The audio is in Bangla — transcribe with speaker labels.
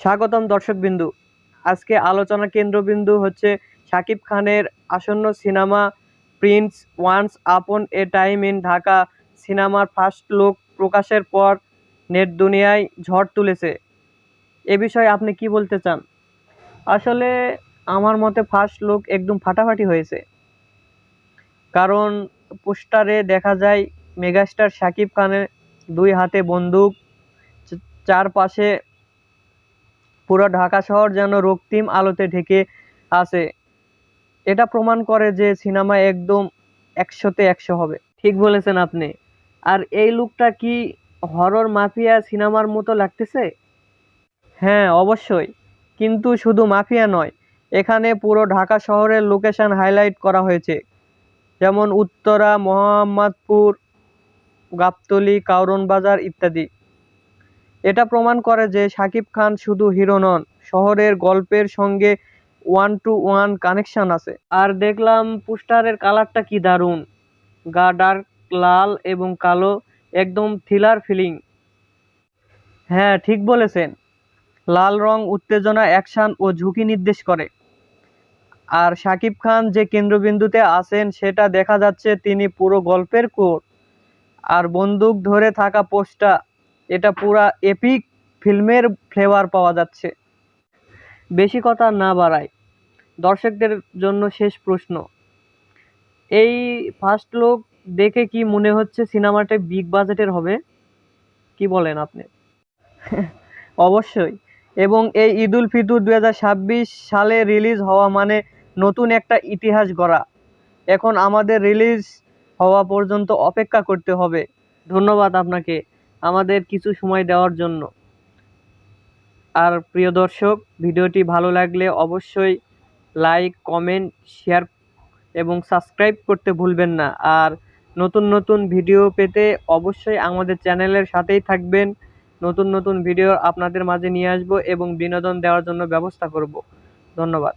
Speaker 1: স্বাগতম দর্শকবিন্দু। আজকে আলোচনা কেন্দ্রবিন্দু হচ্ছে শাকিব খানের আসন্ন cinema Prince once upon A time in Dhaka সিনেমার ফার্স্ট লুক প্রকাশের পর নেট দুনিয়ায় ঝড় তুলেছে। এ বিষয়ে আপনি কি বলতে চান? আসলে আমার মতে ফার্স্ট লুক একদম ফাটাফাটি হয়েছে। কারণ পোস্টারে দেখা যায় মেগাস্টার শাকিব খানের দুই হাতে বন্দুক, চারপাশে পুরো ঢাকা শহর যেন রক্তিম আলোতে ঢেকে আছে। এটা প্রমাণ করে যে সিনেমা একদম ১০০তে ১০০ হবে। ঠিক বলেছেন আপনি। আর এই লুকটা কি হরর মাফিয়া সিনেমার মতো লাগতেছে? হ্যাঁ, অবশ্যই। কিন্তু শুধু মাফিয়া নয়, এখানে পুরো ঢাকা শহরের লোকেশন হাইলাইট করা হয়েছে। যেমন উত্তরা, মোহাম্মদপুর, গাবতলী, কারওয়ান বাজার ইত্যাদি। এটা প্রমাণ করে যে শাকিব খান শুধু হিরো নন, শহরের গল্পের সঙ্গে ওয়ান টু ওয়ান কানেকশন আছে। আর দেখলাম পোস্টারের কালারটা কি দারুণ, গা ডার্ক লাল এবং কালো, একদম থ্রিলার ফিলিং। হ্যাঁ, ঠিক বলেছেন। লাল রং উত্তেজনা, অ্যাকশন ও ঝুঁকি নির্দেশ করে। আর শাকিব খান যে কেন্দ্রবিন্দুতে আছেন সেটা দেখা যাচ্ছে তিনি পুরো গল্পের কোর। আর বন্দুক ধরে থাকা পোস্টটা, এটা পুরা এপিক ফিল্মের ফ্লেভার পাওয়া যাচ্ছে। বেশি কথা না বাড়াই, দর্শকদের জন্য শেষ প্রশ্ন, এই ফার্স্ট লুক দেখে কি মনে হচ্ছে সিনেমাটা বিগ বাজেটের হবে? কি বলেন আপনি? অবশ্যই। এবং এই ঈদুল ফিতর ২০২৬ সালে রিলিজ হওয়া মানে নতুন একটা ইতিহাস গড়া। এখন আমাদের রিলিজ হওয়া পর্যন্ত অপেক্ষা করতে হবে। ধন্যবাদ আপনাকে আমাদের কিছু সময় দেওয়ার জন্য। আর প্রিয় দর্শক, ভিডিওটি ভালো লাগলে অবশ্যই লাইক, কমেন্ট, শেয়ার এবং সাবস্ক্রাইব করতে ভুলবেন না। আর নতুন নতুন ভিডিও পেতে অবশ্যই আমাদের চ্যানেলের সাথেই থাকবেন। নতুন নতুন ভিডিও আপনাদের মাঝে নিয়ে আসবো এবং বিনোদন দেওয়ার জন্য ব্যবস্থা করব। ধন্যবাদ।